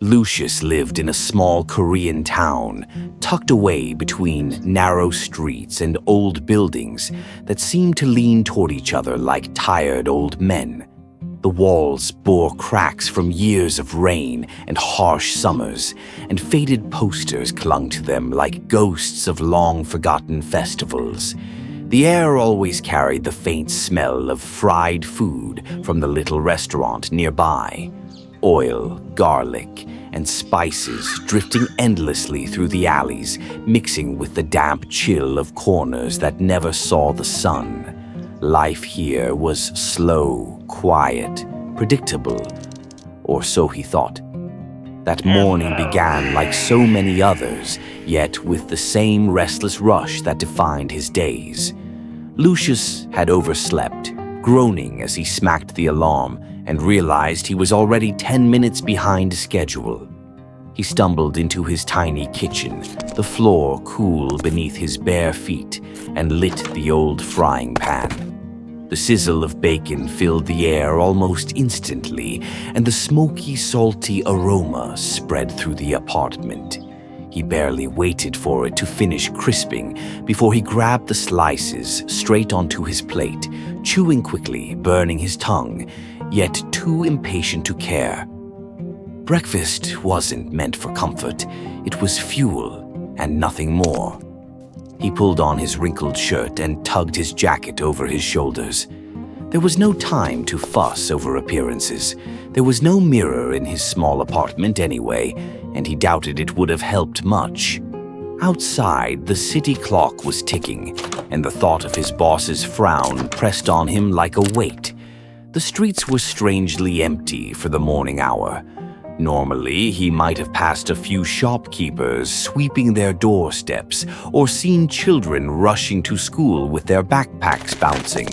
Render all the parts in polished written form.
Lucius lived in a small Korean town, tucked away between narrow streets and old buildings that seemed to lean toward each other like tired old men. The walls bore cracks from years of rain and harsh summers, and faded posters clung to them like ghosts of long-forgotten festivals. The air always carried the faint smell of fried food from the little restaurant nearby. Oil, garlic, and spices drifting endlessly through the alleys, mixing with the damp chill of corners that never saw the sun. Life here was slow, quiet, predictable, or so he thought. That morning began like so many others, yet with the same restless rush that defined his days. Lucius had overslept, groaning as he smacked the alarm and realized he was already 10 minutes behind schedule. He stumbled into his tiny kitchen, the floor cool beneath his bare feet, and lit the old frying pan. The sizzle of bacon filled the air almost instantly, and the smoky, salty aroma spread through the apartment. He barely waited for it to finish crisping before he grabbed the slices straight onto his plate, chewing quickly, burning his tongue, yet too impatient to care. Breakfast wasn't meant for comfort. It was fuel and nothing more. He pulled on his wrinkled shirt and tugged his jacket over his shoulders. There was no time to fuss over appearances. There was no mirror in his small apartment anyway, and he doubted it would have helped much. Outside, the city clock was ticking, and the thought of his boss's frown pressed on him like a weight. The streets were strangely empty for the morning hour. Normally, he might have passed a few shopkeepers sweeping their doorsteps, or seen children rushing to school with their backpacks bouncing,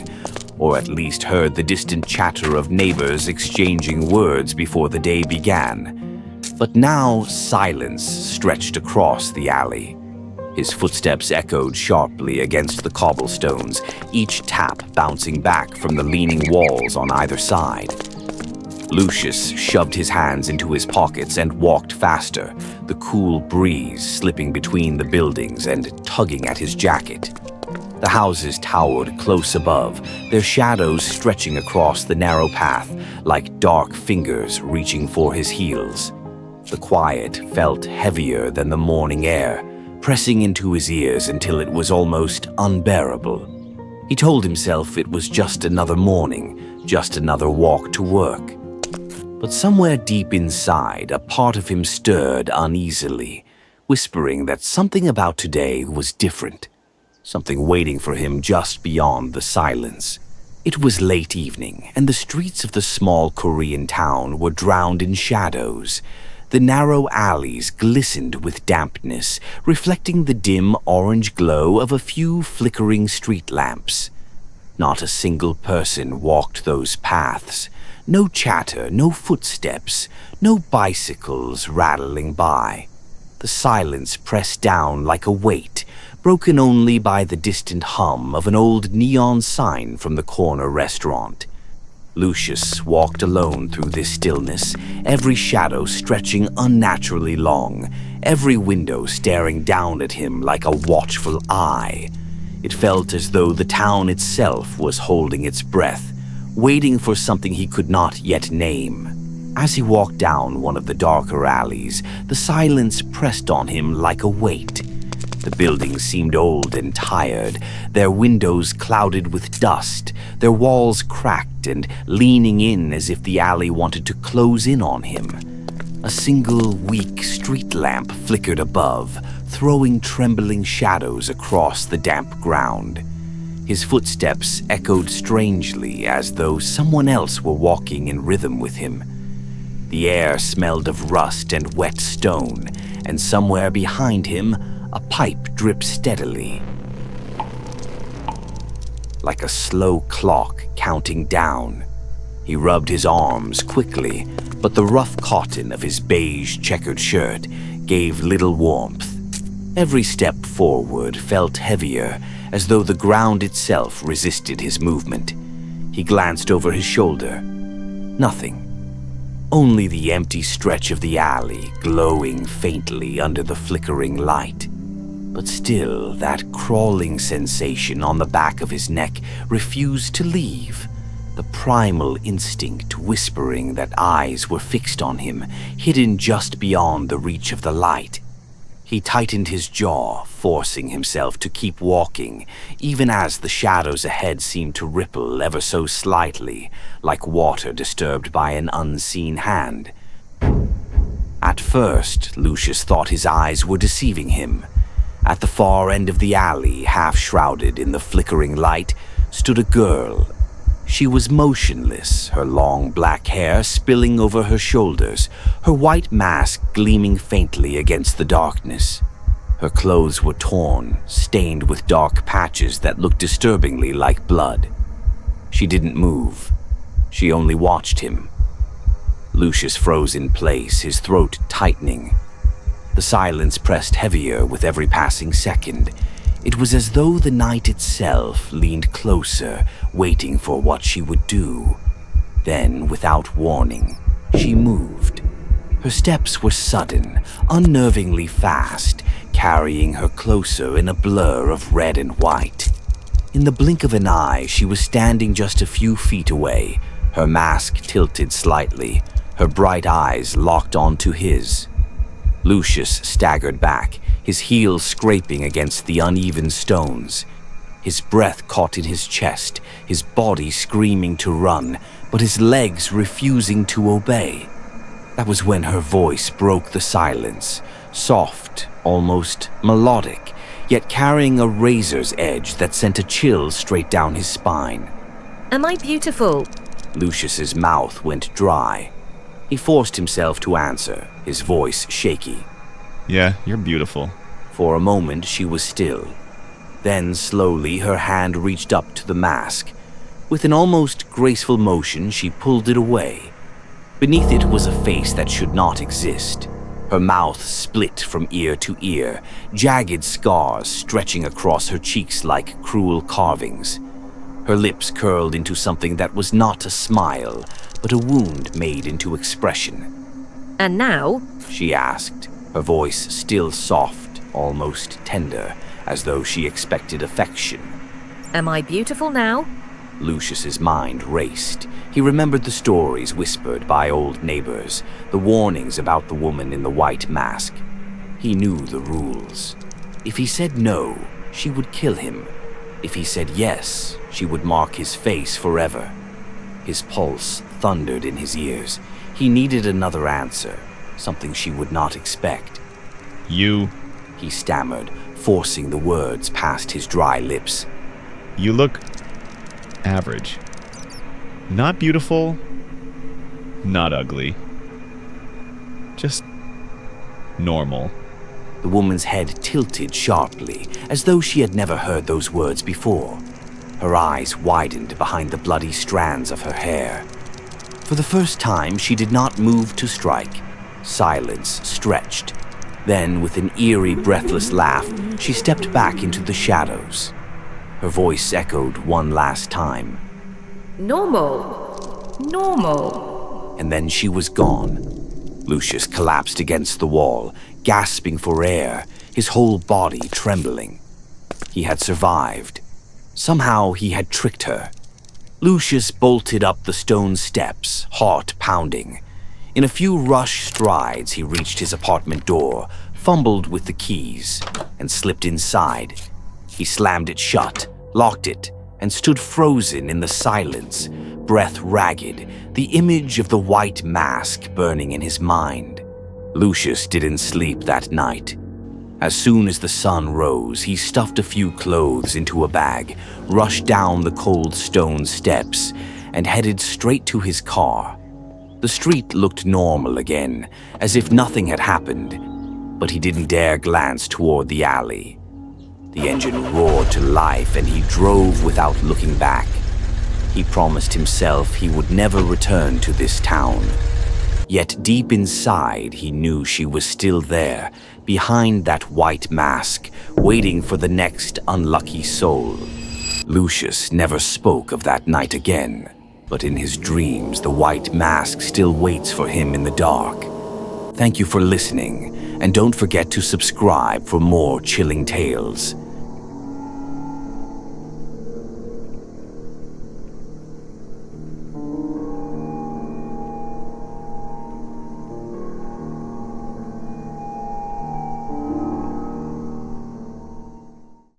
or at least heard the distant chatter of neighbors exchanging words before the day began. But now silence stretched across the alley. His footsteps echoed sharply against the cobblestones, each tap bouncing back from the leaning walls on either side. Lucius shoved his hands into his pockets and walked faster, the cool breeze slipping between the buildings and tugging at his jacket. The houses towered close above, their shadows stretching across the narrow path like dark fingers reaching for his heels. The quiet felt heavier than the morning air, pressing into his ears until it was almost unbearable. He told himself it was just another morning, just another walk to work. But somewhere deep inside, a part of him stirred uneasily, whispering that something about today was different, something waiting for him just beyond the silence. It was late evening, and the streets of the small Korean town were drowned in shadows. The narrow alleys glistened with dampness, reflecting the dim orange glow of a few flickering street lamps. Not a single person walked those paths. No chatter, no footsteps, no bicycles rattling by. The silence pressed down like a weight, broken only by the distant hum of an old neon sign from the corner restaurant. Lucius walked alone through this stillness, every shadow stretching unnaturally long, every window staring down at him like a watchful eye. It felt as though the town itself was holding its breath, waiting for something he could not yet name. As he walked down one of the darker alleys, the silence pressed on him like a weight. The buildings seemed old and tired, their windows clouded with dust, their walls cracked and leaning in as if the alley wanted to close in on him. A single weak street lamp flickered above, throwing trembling shadows across the damp ground. His footsteps echoed strangely as though someone else were walking in rhythm with him. The air smelled of rust and wet stone, and somewhere behind him, a pipe dripped steadily, like a slow clock counting down. He rubbed his arms quickly, but the rough cotton of his beige checkered shirt gave little warmth. Every step forward felt heavier, as though the ground itself resisted his movement. He glanced over his shoulder. Nothing. only the empty stretch of the alley glowing faintly under the flickering light. But still, that crawling sensation on the back of his neck refused to leave, the primal instinct whispering that eyes were fixed on him, hidden just beyond the reach of the light. He tightened his jaw, forcing himself to keep walking, even as the shadows ahead seemed to ripple ever so slightly, like water disturbed by an unseen hand. At first, Lucius thought his eyes were deceiving him. At the far end of the alley, half shrouded in the flickering light, stood a girl. She was motionless, her long black hair spilling over her shoulders, her white mask gleaming faintly against the darkness. Her clothes were torn, stained with dark patches that looked disturbingly like blood. She didn't move. She only watched him. Lucius froze in place, his throat tightening. The silence pressed heavier with every passing second. It was as though the night itself leaned closer, waiting for what she would do. Then, without warning, she moved. Her steps were sudden, unnervingly fast, carrying her closer in a blur of red and white. In the blink of an eye, she was standing just a few feet away, her mask tilted slightly, her bright eyes locked onto his. Lucius staggered back, his heels scraping against the uneven stones. His breath caught in his chest, his body screaming to run, but his legs refusing to obey. That was when her voice broke the silence, soft, almost melodic, yet carrying a razor's edge that sent a chill straight down his spine. Am I beautiful? Lucius's mouth went dry. He forced himself to answer, his voice shaky. Yeah, you're beautiful. For a moment, she was still. Then, slowly, her hand reached up to the mask. With an almost graceful motion, she pulled it away. Beneath it was a face that should not exist. Her mouth split from ear to ear, jagged scars stretching across her cheeks like cruel carvings. Her lips curled into something that was not a smile, but a wound made into expression. And now? She asked, her voice still soft, almost tender, as though she expected affection. Am I beautiful now? Lucius's mind raced. He remembered the stories whispered by old neighbors, the warnings about the woman in the white mask. He knew the rules. If he said no, she would kill him. If he said yes, she would mark his face forever. His pulse thundered in his ears. He needed another answer, something she would not expect. You... he stammered, forcing the words past his dry lips. You look... average. Not beautiful, not ugly. Just... normal. The woman's head tilted sharply, as though she had never heard those words before. Her eyes widened behind the bloody strands of her hair. For the first time, she did not move to strike. Silence stretched. Then, with an eerie, breathless laugh, she stepped back into the shadows. Her voice echoed one last time. Normal. Normal. And then she was gone. Lucius collapsed against the wall, gasping for air, his whole body trembling. He had survived. Somehow he had tricked her. Lucius bolted up the stone steps, heart pounding. In a few rush strides, he reached his apartment door, fumbled with the keys, and slipped inside. He slammed it shut, locked it, and stood frozen in the silence, breath ragged, the image of the white mask burning in his mind. Lucius didn't sleep that night. As soon as the sun rose, he stuffed a few clothes into a bag, rushed down the cold stone steps, and headed straight to his car. The street looked normal again, as if nothing had happened, but he didn't dare glance toward the alley. The engine roared to life, and he drove without looking back. He promised himself he would never return to this town. Yet deep inside, he knew she was still there, behind that white mask, waiting for the next unlucky soul. Lucius never spoke of that night again, but in his dreams, the white mask still waits for him in the dark. Thank you for listening, and don't forget to subscribe for more chilling tales.